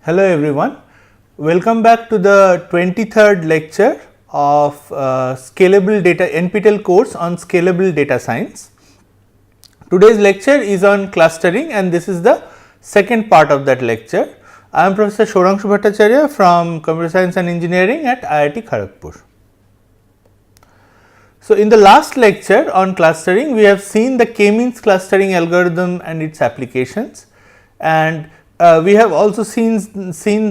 Hello everyone, welcome back to the 23rd lecture of Scalable Data NPTEL course on Scalable Data Science. Today's lecture is on clustering and this is the second part of that lecture. I am Professor Shourangshu Bhattacharya from Computer Science and Engineering at IIT Kharagpur. So, in the last lecture on clustering, we have seen the K-means clustering algorithm and its applications, and we have also seen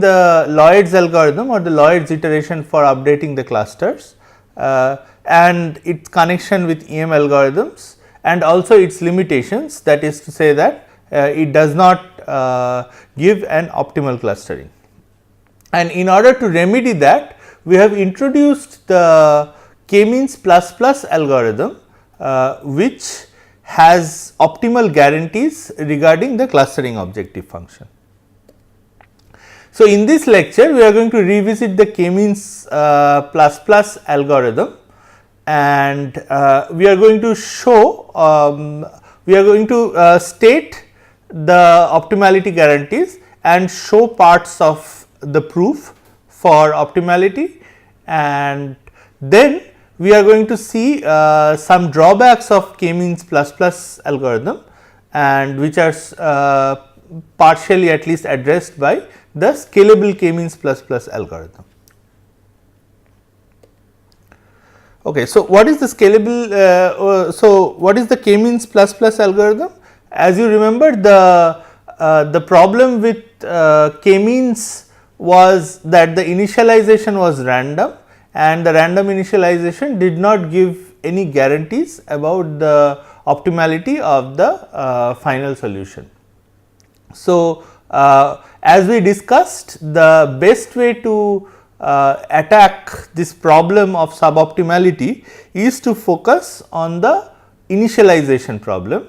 the Lloyd's algorithm or the Lloyd's iteration for updating the clusters and its connection with EM algorithms and also its limitations, that is to say that it does not give an optimal clustering. And in order to remedy that, we have introduced the K-means plus plus algorithm which has optimal guarantees regarding the clustering objective function. So, in this lecture we are going to revisit the K-means plus plus algorithm and we are going to show state the optimality guarantees and show parts of the proof for optimality, and then we are going to see some drawbacks of K-means plus plus algorithm and which are partially at least addressed by the scalable K-means plus plus algorithm. Okay, so what is the scalable? So what is the K-means plus plus algorithm? As you remember, the problem with K-means was that the initialization was random, and the random initialization did not give any guarantees about the optimality of the final solution. So, as we discussed, the best way to attack this problem of suboptimality is to focus on the initialization problem,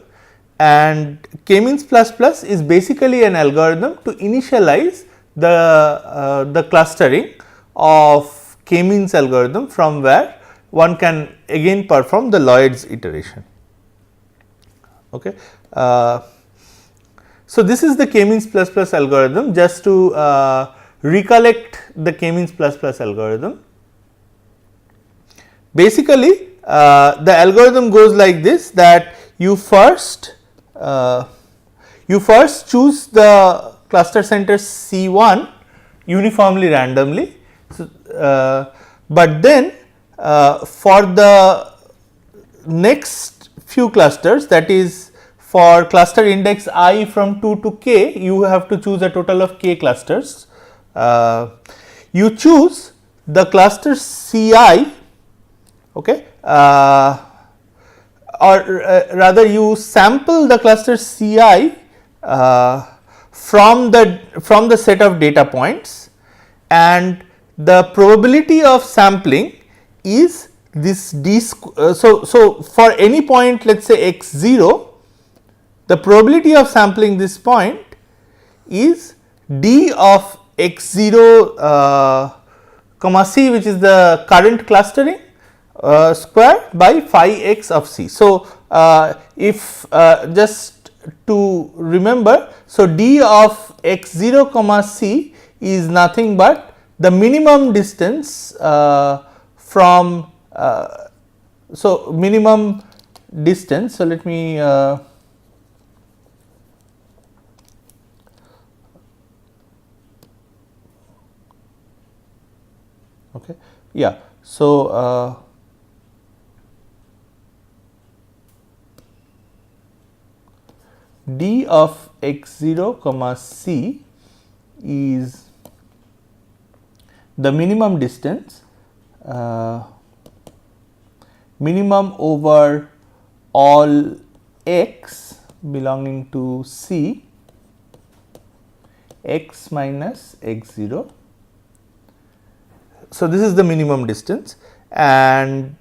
and K-means plus plus is basically an algorithm to initialize the clustering of K-means algorithm from where one can again perform the Lloyd's iteration. Okay. So, this is the K-means plus plus algorithm. Just to recollect the K-means plus plus algorithm, basically the algorithm goes like this, that you first choose the cluster center C1 uniformly randomly. So, but then for the next few clusters, that is for cluster index I from 2 to k, you have to choose a total of k clusters. You choose the cluster Ci, okay, or rather you sample the cluster Ci from the set of data points, and the probability of sampling is this d. So for any point, let us say x0, the probability of sampling this point is d of x0 comma c, which is the current clustering square by phi x of c. So, if just to remember, so d of x0 comma c is nothing but the minimum distance from so minimum distance. So, let me okay, yeah. So, d of x0 comma c is the minimum distance, minimum over all x belonging to c, x minus x0. So, this is the minimum distance, and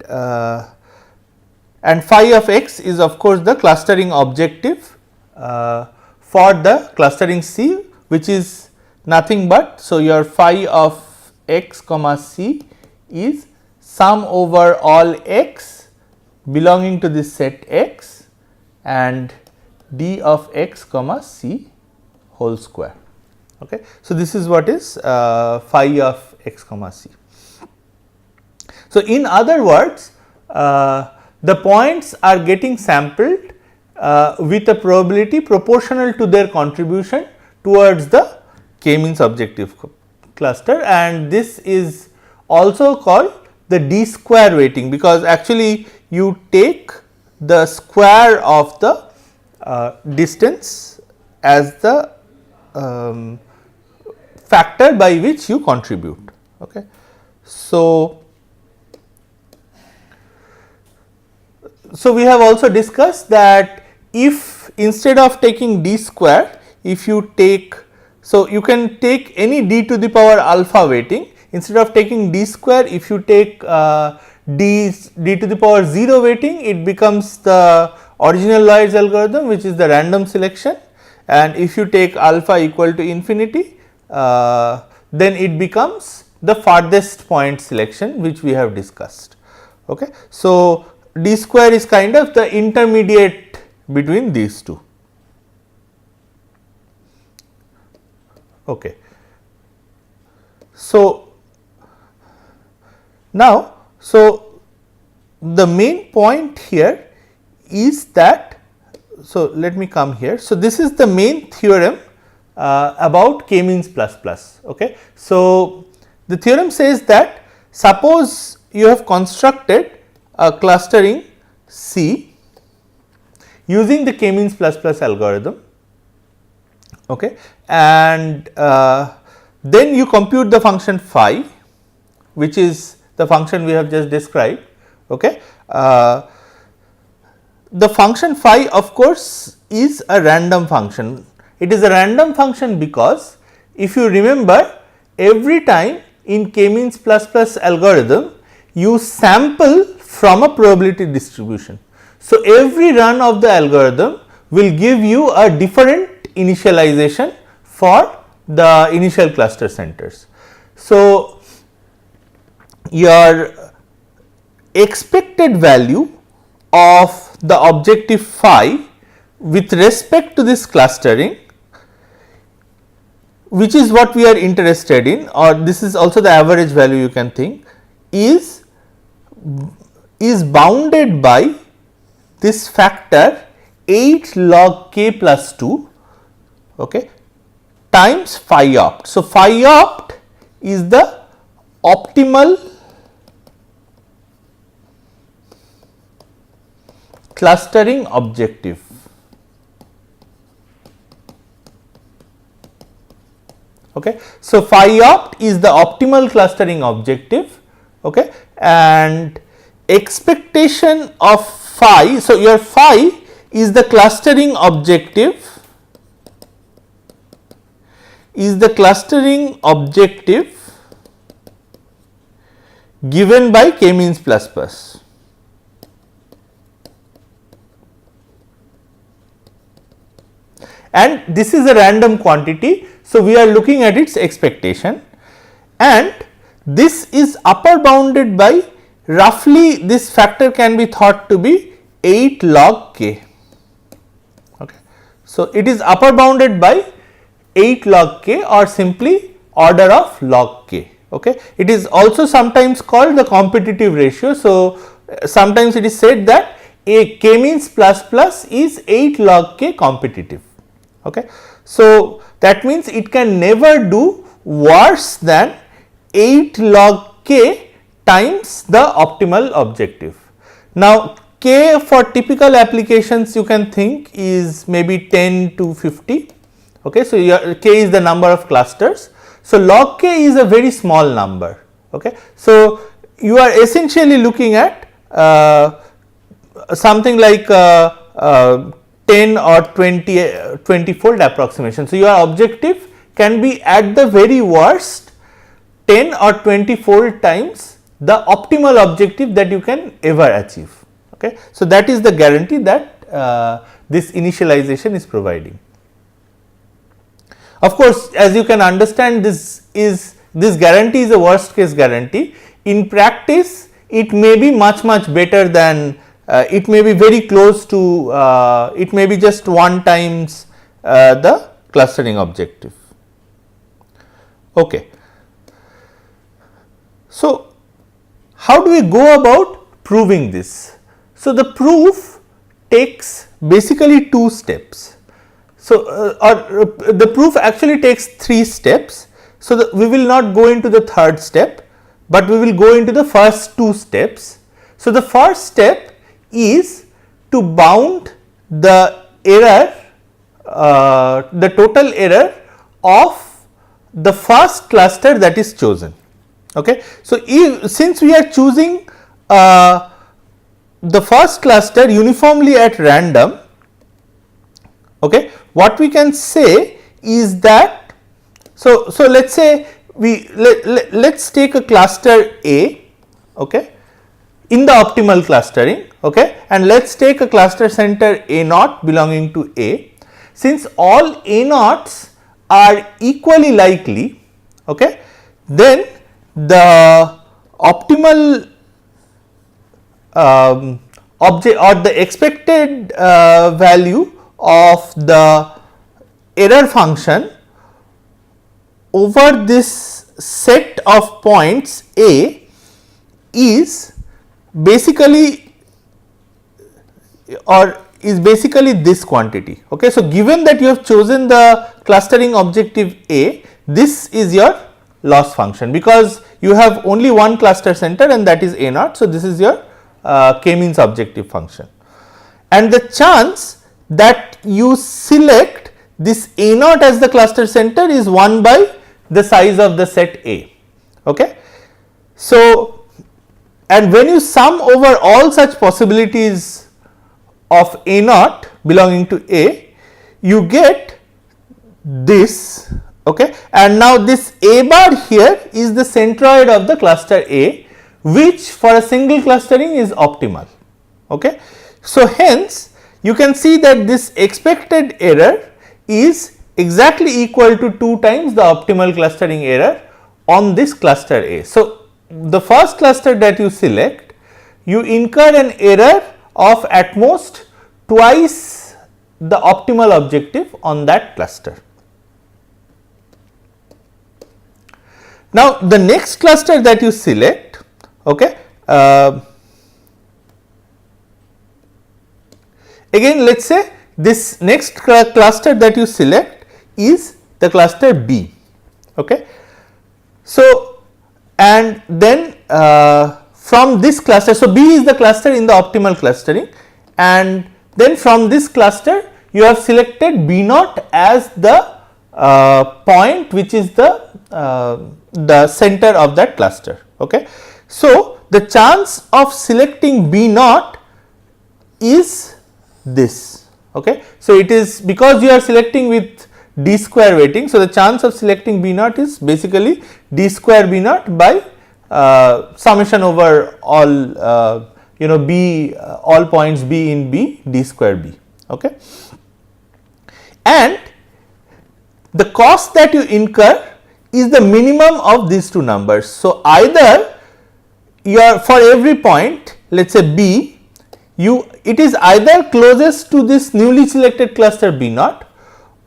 phi of x is of course the clustering objective for the clustering C, which is nothing but, so your phi of x comma c is sum over all x belonging to this set x and d of x comma c whole square. Okay. So, this is what is phi of x comma c. So, in other words, the points are getting sampled with a probability proportional to their contribution towards the k-means objective cluster, and this is also called the d square weighting, because actually you take the square of the distance as the factor by which you contribute. Okay. So, we have also discussed that if instead of taking d square, if you take, so you can take any d to the power alpha weighting, instead of taking d square, if you take d to the power 0 weighting, it becomes the original Lloyd's algorithm, which is the random selection, and if you take alpha equal to infinity, then it becomes the farthest point selection, which we have discussed. Okay. So, d square is kind of the intermediate between these two. Okay. So, now, so the main point here is that, so let me come here. So, this is the main theorem about k means plus plus. Okay. So, the theorem says that suppose you have constructed a clustering C using the k means plus plus algorithm, okay, and then you compute the function phi, which is the function we have just described. Okay. The function phi, of course, is a random function. It is a random function because if you remember, every time in k means plus plus algorithm you sample from a probability distribution. So, every run of the algorithm will give you a different initialization for the initial cluster centers. So, your expected value of the objective phi with respect to this clustering, which is what we are interested in, or this is also the average value you can think, is bounded by this factor 8 log k plus 2, okay, times phi opt. So, phi opt is the optimal clustering objective. Okay. So, phi opt is the optimal clustering objective, okay, and expectation of phi. So, your phi is the clustering objective, given by k means plus plus. And this is a random quantity. So, we are looking at its expectation, and this is upper bounded by roughly, this factor can be thought to be 8 log k. Okay. So, it is upper bounded by 8 log k or simply order of log k. Okay. It is also sometimes called the competitive ratio. So, sometimes it is said that a k means plus plus is 8 log k competitive. Okay. So, that means it can never do worse than 8 log k times the optimal objective. Now, k for typical applications you can think is maybe 10 to 50. Okay. So, your k is the number of clusters. So, log k is a very small number. Okay. So, you are essentially looking at something like 10 or 20 fold approximation. So, your objective can be at the very worst 10 or 20 fold times the optimal objective that you can ever achieve. Okay. So, that is the guarantee that this initialization is providing. Of course, as you can understand, this guarantee is a worst case guarantee. In practice, it may be much better than, it may be very close to, it may be just 1 times the clustering objective. Okay. So, how do we go about proving this? So, the proof takes basically 2 steps. So, the proof actually takes 3 steps. So, we will not go into the third step, but we will go into the first 2 steps. So, the first step is to bound the error, the total error of the first cluster that is chosen. Okay. So, since we are choosing the first cluster uniformly at random, okay, what we can say is that, so let us say let us take a cluster A, okay, in the optimal clustering, okay, and let us take a cluster center A naught belonging to A. Since all A naughts are equally likely, okay, then the optimal object or the expected value of the error function over this set of points A is basically this quantity. Okay. So, given that you have chosen the clustering objective A, this is your loss function, because you have only one cluster center and that is A naught. So, this is your k-means objective function, and the chance that you select this A naught as the cluster center is 1 by the size of the set A. Okay. So, and when you sum over all such possibilities of A naught belonging to A, you get this. Okay. And now this A bar here is the centroid of the cluster A, which for a single clustering is optimal. Okay. So, hence you can see that this expected error is exactly equal to 2 times the optimal clustering error on this cluster A. So, the first cluster that you select, you incur an error of at most twice the optimal objective on that cluster. Now, the next cluster that you select, okay, again let us say this next cluster that you select is the cluster B. Okay. So, and then from this cluster, so B is the cluster in the optimal clustering, and then from this cluster you have selected B naught as the point which is the center of that cluster. Okay. So, the chance of selecting B naught is this. Okay. So, it is because you are selecting with d square weighting. So, the chance of selecting B naught is basically d square B naught by summation over all B, all points B in B d square B. Okay. And the cost that you incur is the minimum of these two numbers. So, either for every point, let us say B, it is either closest to this newly selected cluster B naught,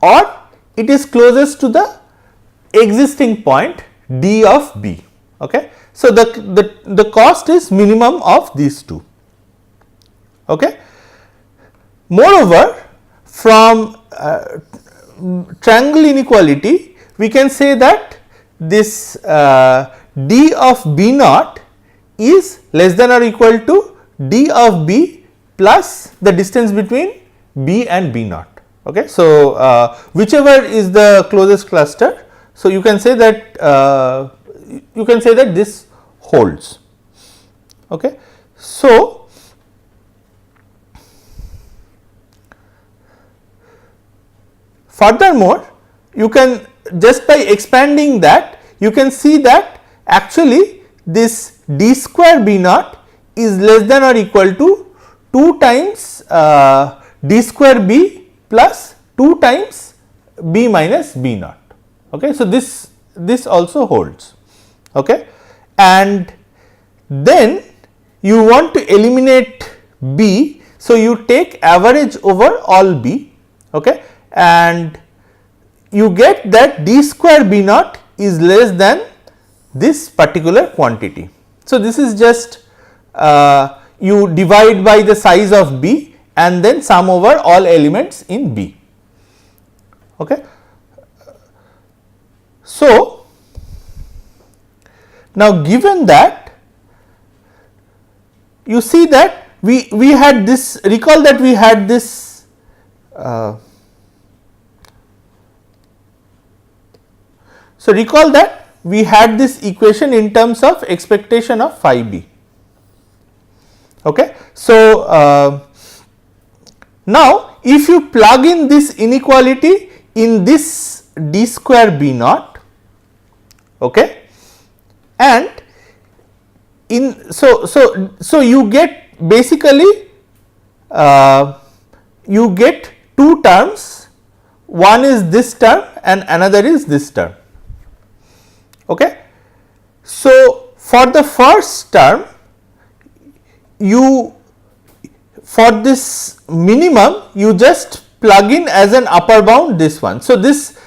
or it is closest to the existing point D of B. Okay. So, the cost is minimum of these two. Okay. Moreover, from triangle inequality, we can say that this D of B naught is less than or equal to D of B plus the distance between B and B naught. Okay. So, whichever is the closest cluster. So, you can say that this holds. Okay. So, furthermore, you can just by expanding that, you can see that actually this d square B naught is less than or equal to 2 times d square B plus 2 times B minus B naught. Okay. So, this also holds. Okay. And then you want to eliminate B. So, you take average over all B. Okay. And you get that d square B naught is less than this particular quantity. So, this is just you divide by the size of B and then sum over all elements in B. Okay. So, now given that, you see that we had this, recall that we had this so recall that we had this equation in terms of expectation of phi b. Okay. So, now if you plug in this inequality in this d square b naught, okay, and in so you get basically you get two terms, one is this term and another is this term. Okay. So, for the first term, you, for this minimum you just plug in as an upper bound this one. So, this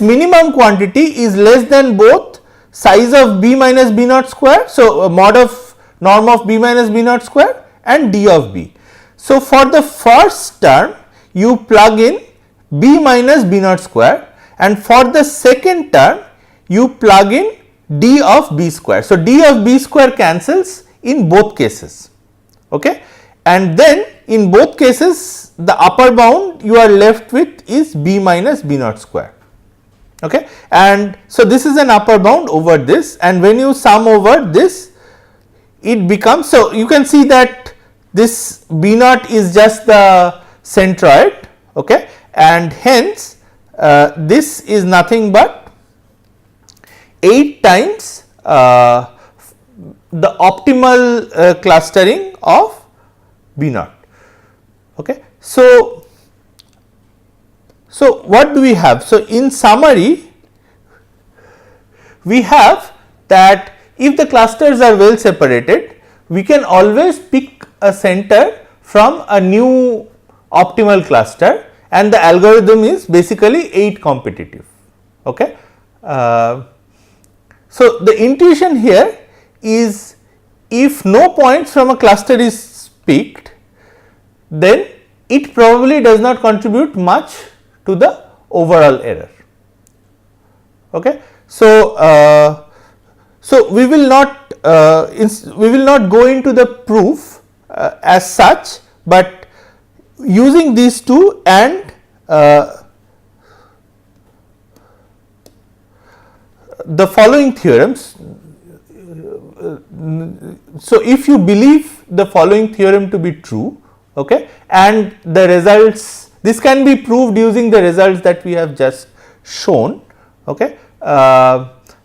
minimum quantity is less than both size of b minus b naught square. So, mod of norm of b minus b naught square and d of b. So, for the first term you plug in b minus b naught square, and for the second term you plug in d of b square. So, d of b square cancels in both cases, okay, and then in both cases the upper bound you are left with is b minus b naught square. Okay. And so, this is an upper bound over this, and when you sum over this it becomes, so you can see that this b naught is just the centroid, okay, and hence this is nothing but 8 times the optimal clustering of b naught. Okay. So, what do we have? So, in summary, we have that if the clusters are well separated, we can always pick a center from a new optimal cluster, and the algorithm is basically 8 competitive. Okay. So, the intuition here is if no points from a cluster is picked, then it probably does not contribute much to the overall error. Okay. So, we will not go into the proof as such, but using these two and the following theorems. So, if you believe the following theorem to be true, okay, and the results, this can be proved using the results that we have just shown, okay,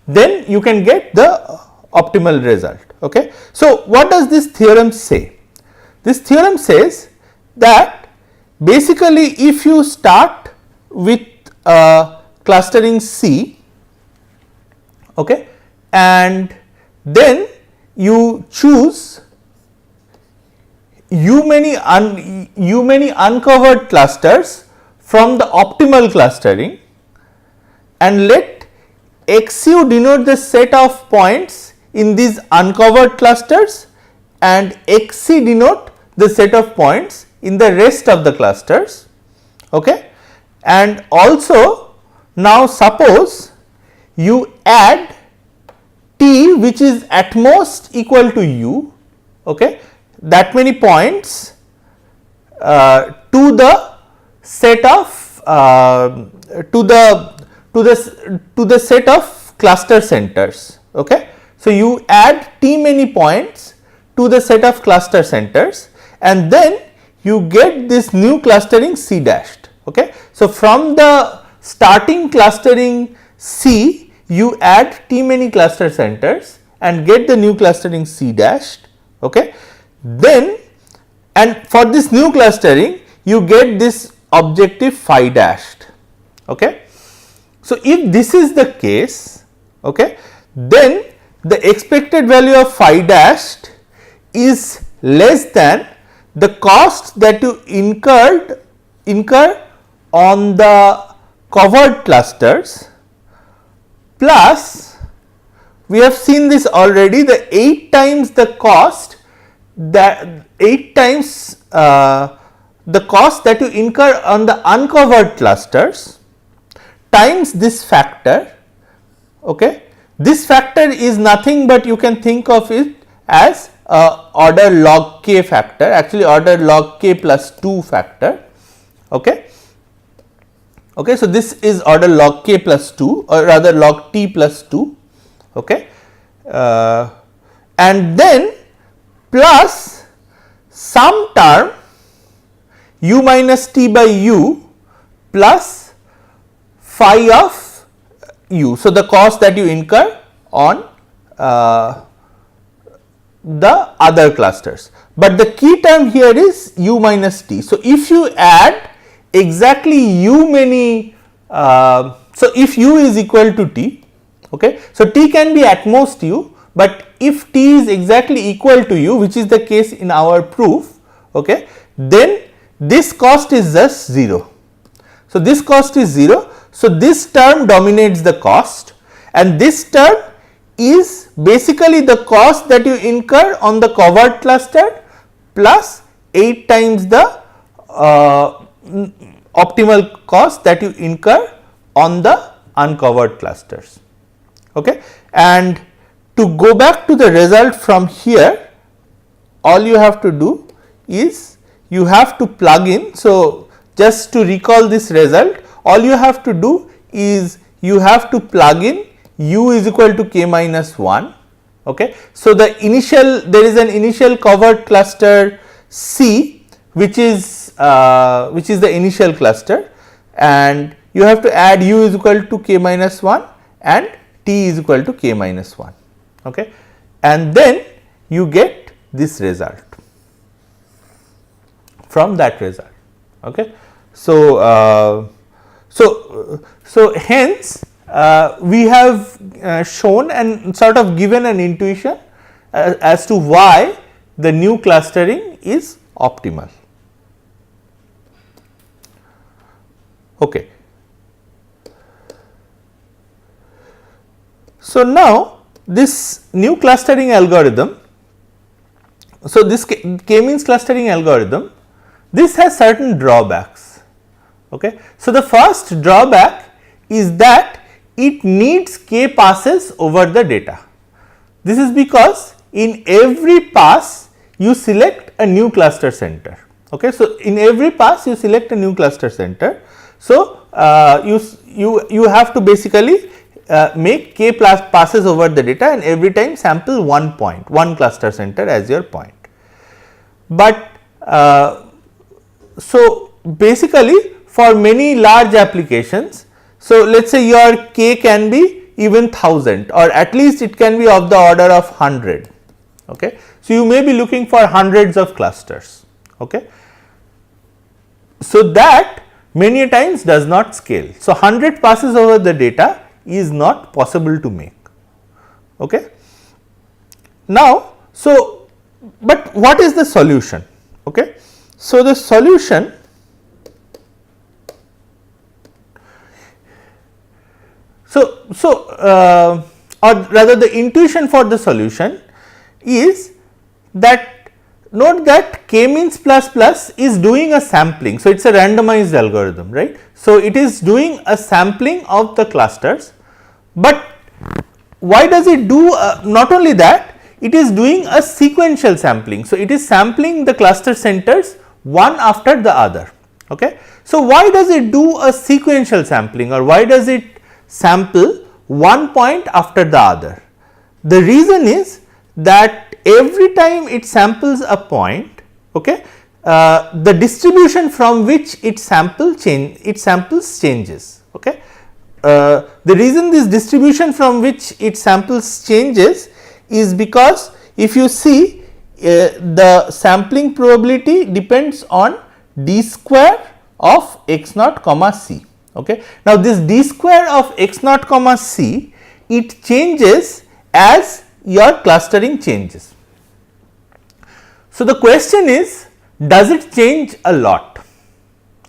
then you can get the optimal result. Okay. So, what does this theorem say? This theorem says that basically if you start with clustering C, okay, and then you choose u many uncovered clusters from the optimal clustering, and let xu denote the set of points in these uncovered clusters and xc denote the set of points in the rest of the clusters. Okay. And also now suppose you add t which is at most equal to u, okay, that many points to the set of to the set of cluster centers. Okay. So, you add t many points to the set of cluster centers, and then you get this new clustering C dashed. Okay. So, from the starting clustering C, you add t many cluster centers and get the new clustering C dashed. Okay. Then, and for this new clustering you get this objective phi dashed. Okay. So, if this is the case, okay, then the expected value of phi dashed is less than the cost that you incur on the covered clusters plus, we have seen this already, the 8 times the cost, that 8 times the cost that you incur on the uncovered clusters times this factor. Okay. This factor is nothing but you can think of it as order log k factor, actually order log k plus 2 factor. Okay. Okay, so this is order log k plus 2 or rather log t plus 2. Okay. And then plus some term u minus t by u plus phi of u. So, the cost that you incur on the other clusters, but the key term here is u minus t. So, if you add exactly u many, so if u is equal to t, okay, so t can be at most u, but if t is exactly equal to u, which is the case in our proof, okay, then this cost is just 0. So, this cost is 0. So, this term dominates the cost and this term is basically the cost that you incur on the covered cluster plus 8 times the optimal cost that you incur on the uncovered clusters. Okay. And to go back to the result from here, all you have to do is you have to plug in. So, just to recall this result, all you have to do is you have to plug in u is equal to k minus 1. Okay. So, the initial, there is an initial covered cluster C, which is the initial cluster, and you have to add u is equal to k minus 1 and t is equal to k minus 1. Okay. And then you get this result from that result. Okay. So, so hence we have shown and sort of given an intuition as to why the new clustering is optimal. Okay. So, now this new clustering algorithm, so this k-means clustering algorithm, this has certain drawbacks. Okay. So, the first drawback is that it needs k passes over the data. This is because in every pass you select a new cluster center. Okay. So, in every pass you select a new cluster center. So, you have to basically make k passes over the data and every time sample one point, one cluster center as your point. But so basically for many large applications, so let us say your k can be even 1000 or at least it can be of the order of 100. Okay. So, you may be looking for hundreds of clusters. Okay. So, that many a times does not scale. So, 100 passes over the data is not possible to make. Okay. Now, so but what is the solution? Okay. So, the solution or rather the intuition for the solution is that note that k-means plus plus is doing a sampling. So, it is a randomized algorithm, right. So, it is doing a sampling of the clusters, but why does it do not only that, it is doing a sequential sampling. So, it is sampling the cluster centers one after the other. Okay. So, why does it do a sequential sampling or why does it sample one point after the other? The reason is that every time it samples a point, okay, the distribution from which it samples changes. Okay. The reason this distribution from which it samples changes is because if you see the sampling probability depends on d square of x naught comma c. Okay. Now, this d square of x naught comma c, it changes as your clustering changes. So, the question is, does it change a lot?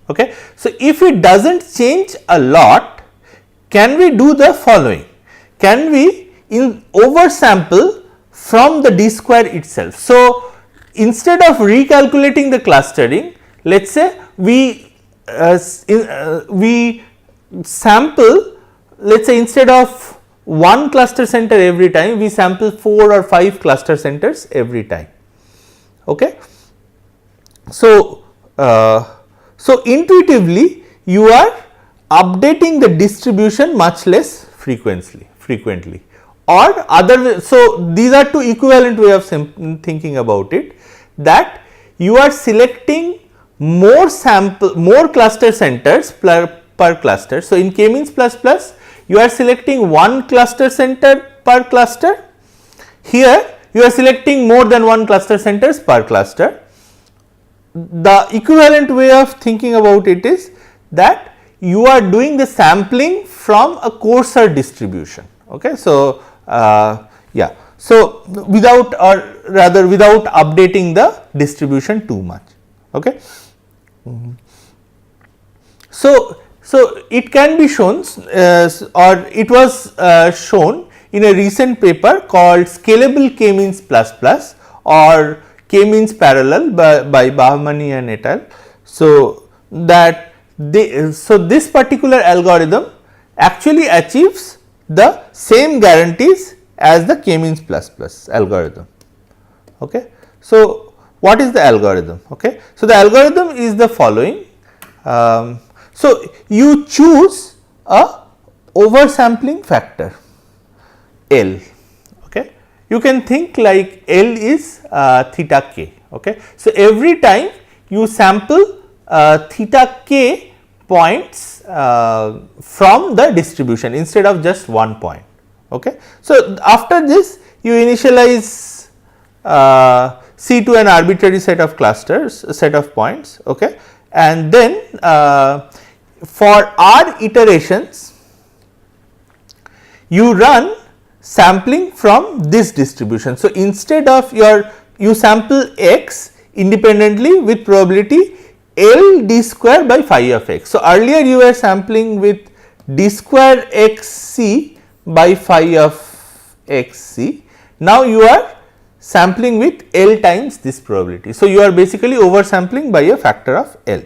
Okay. So, if it does not change a lot, can we do the following? can we oversample from the d square itself. So, instead of recalculating the clustering, let us say we sample, let us say instead of one cluster center every time, we sample 4 or 5 cluster centers every time. Okay. So, so intuitively you are updating the distribution much less frequently or other way. So, these are two equivalent way of thinking about it, that you are selecting more cluster centers per cluster. So, in k-means plus plus you are selecting one cluster center per cluster, here you are selecting more than one cluster centers per cluster. The equivalent way of thinking about it is that you are doing the sampling from a coarser distribution. Okay. So, yeah. So, without updating the distribution too much. Okay. So, it can be shown or it was shown in a recent paper called Scalable K-means plus plus or K-means parallel by Bahmani and et al. So, that this particular algorithm actually achieves the same guarantees as the K-means plus plus algorithm. Okay. So, what is the algorithm? Okay. So, the algorithm is the following. So, you choose a oversampling factor L. Okay. You can think like L is theta k. Okay. So, every time you sample theta k points from the distribution instead of just one point. Okay. So, after this you initialize C to an arbitrary set of clusters, set of points. Okay. And then for r iterations you run sampling from this distribution. So, instead of you sample x independently with probability L d square by phi of x. So, earlier you were sampling with d square x c by phi of x c. Now, you are sampling with L times this probability. So, you are basically oversampling by a factor of L.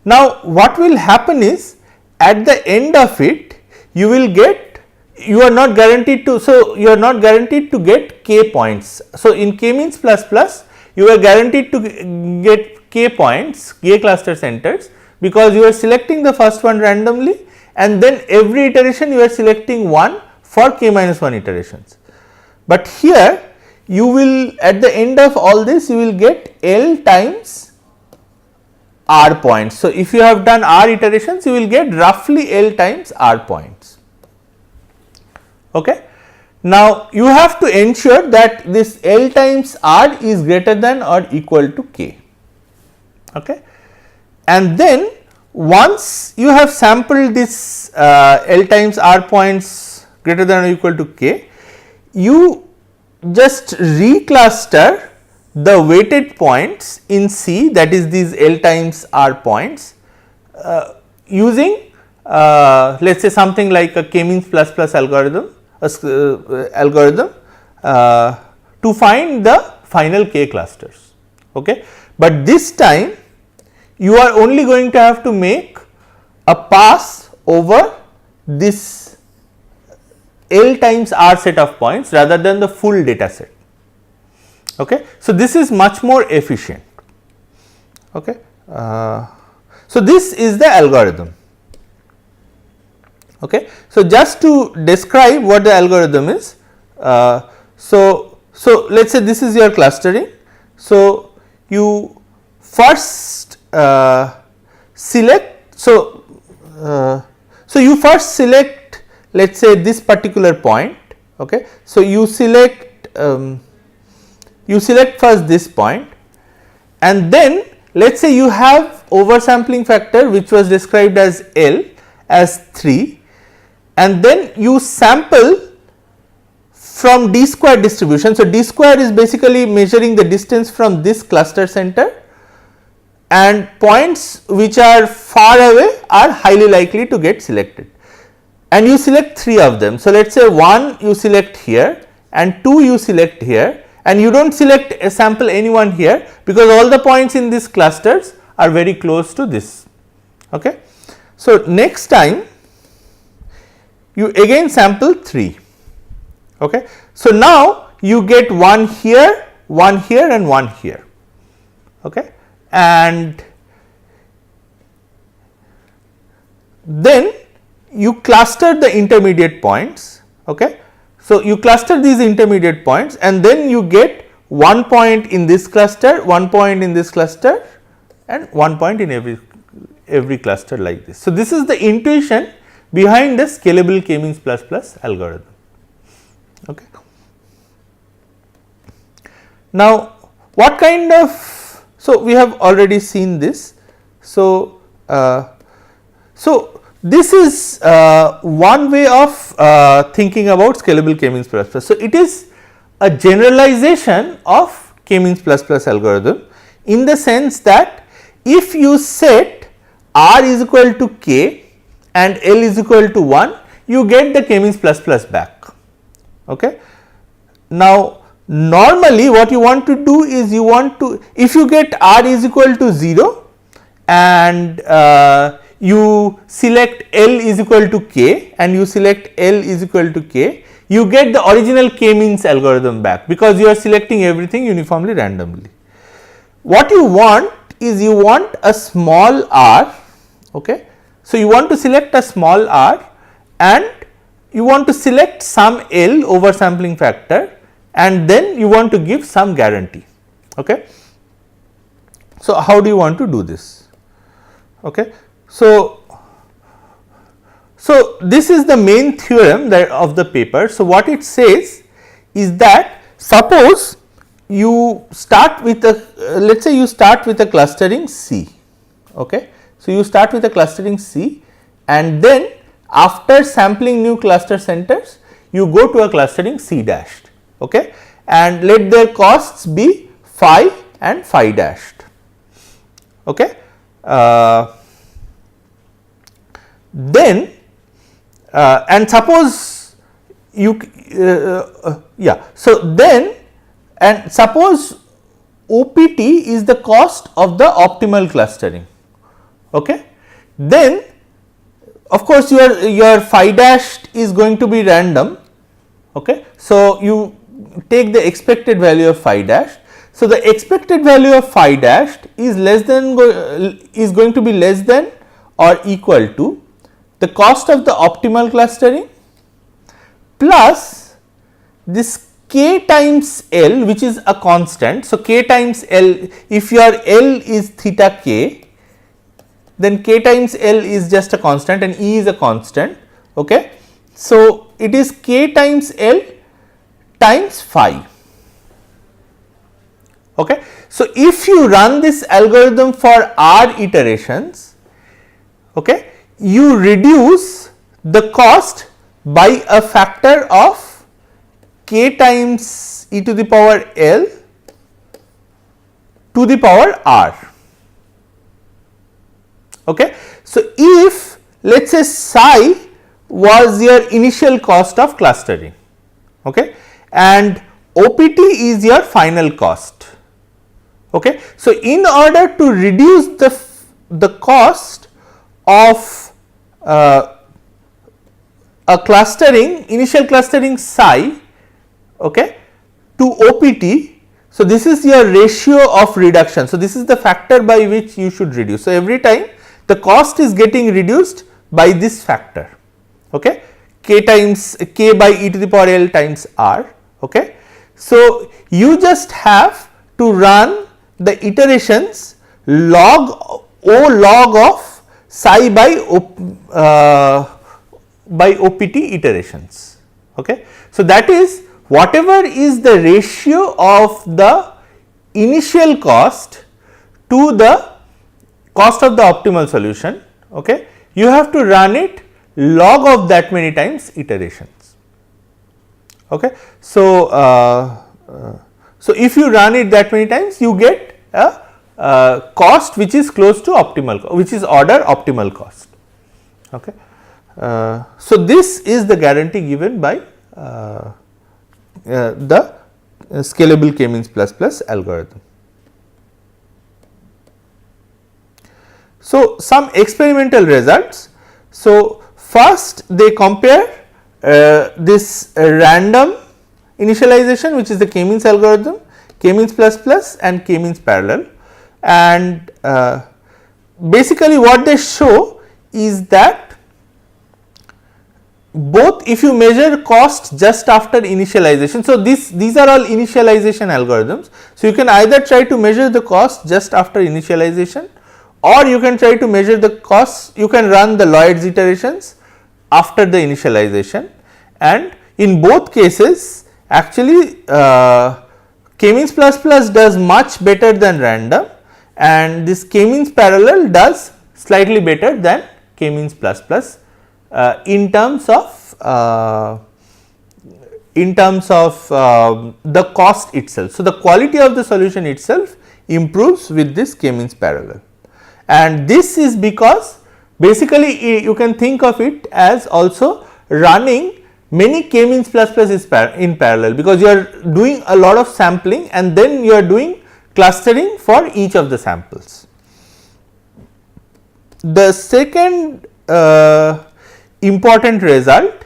Now, what will happen is at the end of it you will get, you are not guaranteed to, so you are not guaranteed to get k points. So, in k-means plus plus you are guaranteed to get k points, k cluster centers, because you are selecting the first one randomly and then every iteration you are selecting one for k minus 1 iterations. But here you will, at the end of all this you will get L times r points. So, if you have done r iterations you will get roughly L times r points. Okay. Now, you have to ensure that this L times r is greater than or equal to k. Okay. And then once you have sampled this L times r points greater than or equal to k, you just recluster the weighted points in C, that is these L times r points using let us say something like a k-means plus plus algorithm, to find the final k clusters. Okay. But this time you are only going to have to make a pass over this L times r set of points rather than the full data set. Okay. So, this is much more efficient. Okay. So, this is the algorithm. Okay. So, just to describe what the algorithm is, so let us say this is your clustering. So, you first select, so you first select, let us say this particular point. Okay. So, you select first this point and then let us say you have oversampling factor which was described as L as 3 and then you sample from d square distribution. So, d square is basically measuring the distance from this cluster center, and points which are far away are highly likely to get selected. and you select 3 of them. So, let us say 1 you select here and 2 you select here, and you do not select a sample anyone here, because all the points in these clusters are very close to this. Okay. So, next time you again sample 3. Okay. So, now you get 1 here, 1 here and 1 here. Okay. And then you cluster the intermediate points. Okay. So, you cluster these intermediate points and then you get 1 point in this cluster, 1 point in this cluster and 1 point in every cluster like this. So, this is the intuition behind the scalable k-means plus plus algorithm. Okay. Now, what kind of, so we have already seen this. So, this is one way of thinking about scalable k-means plus plus. So, it is a generalization of k-means plus plus algorithm, in the sense that if you set R is equal to k and L is equal to 1, you get the k-means plus plus back. Okay. Now, normally what you want to do is you want to, if you get R is equal to 0 and you select L is equal to k and you select L is equal to k, you get the original k-means algorithm back, because you are selecting everything uniformly randomly. What you want is you want a small r. Okay. So, you want to select a small r and you want to select some L over sampling factor, and then you want to give some guarantee. Okay. So, how do you want to do this? Okay. So, this is the main theorem that of the paper. So, what it says is that, suppose you start with a let us say you start with a clustering C. Okay. So, you start with a clustering C and then after sampling new cluster centers you go to a clustering C dashed, okay, and let their costs be phi and phi dashed. Okay. Then and suppose you so then and suppose OPT is the cost of the optimal clustering. Okay. Then of course, your phi dashed is going to be random. Okay. So, you take the expected value of phi dashed. So, the expected value of phi dashed is going to be less than or equal to the cost of the optimal clustering plus this k times L, which is a constant. So, k times L, if your L is theta k, then k times L is just a constant and E is a constant. Okay. So, it is k times L times phi. Okay. So, if you run this algorithm for r iterations, okay, you reduce the cost by a factor of k times e to the power L to the power r. Okay. So, if let us say psi was your initial cost of clustering, okay, and OPT is your final cost. Okay. So, in order to reduce the cost of a clustering, initial clustering psi, okay, to OPT. So, this is your ratio of reduction. So, this is the factor by which you should reduce. So, every time the cost is getting reduced by this factor, okay, k times k by e to the power L times r. Okay. So, you just have to run the iterations log O log of psi by OPT iterations. Okay. So, that is whatever is the ratio of the initial cost to the cost of the optimal solution, okay, you have to run it log of that many times iterations. Okay. So, so if you run it that many times, you get a cost which is close to optimal, which is order optimal cost. Okay. So, this is the guarantee given by the scalable k-means plus plus algorithm. So, some experimental results. So, first they compare this random initialization, which is the k-means algorithm, k-means plus plus and k-means parallel, and basically what they show is that both, if you measure cost just after initialization. So, these are all initialization algorithms. So, you can either try to measure the cost just after initialization, or you can try to measure the costs, you can run the Lloyd's iterations after the initialization, and in both cases actually k-means plus plus does much better than random, and this k-means parallel does slightly better than k-means plus plus in terms of the cost itself. So, the quality of the solution itself improves with this k-means parallel, and this is because basically you can think of it as also running many k-means plus plus is in parallel, because you are doing a lot of sampling and then you are doing clustering for each of the samples. The second important result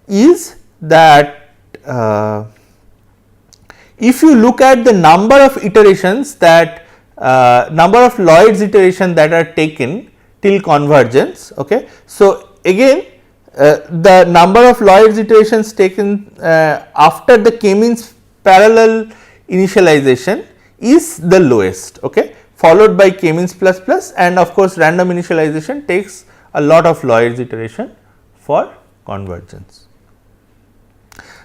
is that if you look at the number of iterations that number of Lloyd's iteration that are taken till convergence. Okay. So, again the number of Lloyd's iterations taken after the k-means parallel initialization is the lowest, okay, followed by k-means plus plus, and of course, random initialization takes a lot of Lloyd's iteration for convergence.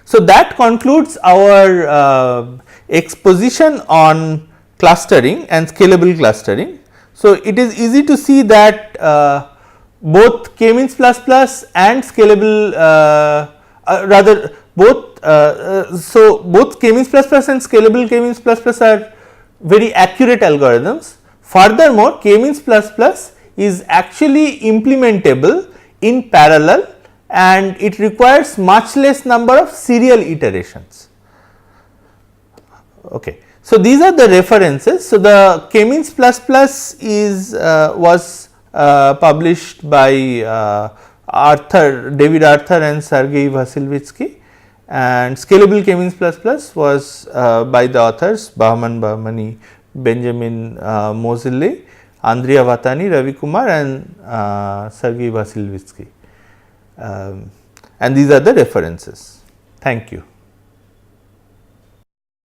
So, that concludes our exposition on clustering and scalable clustering. So, it is easy to see that both k-means plus plus and scalable rather both both k-means plus plus and scalable k-means plus plus are very accurate algorithms. Furthermore, k-means plus plus is actually implementable in parallel and it requires much less number of serial iterations. Okay. So, these are the references. So, the k-means plus plus is was published by David Arthur and Sergey Vasilevsky, and scalable k-means plus plus was by the authors Bahman Bahmani, Benjamin Moseley, Andrea Vatani, Ravi Kumar and Sergey Vasilevsky, and these are the references. Thank you.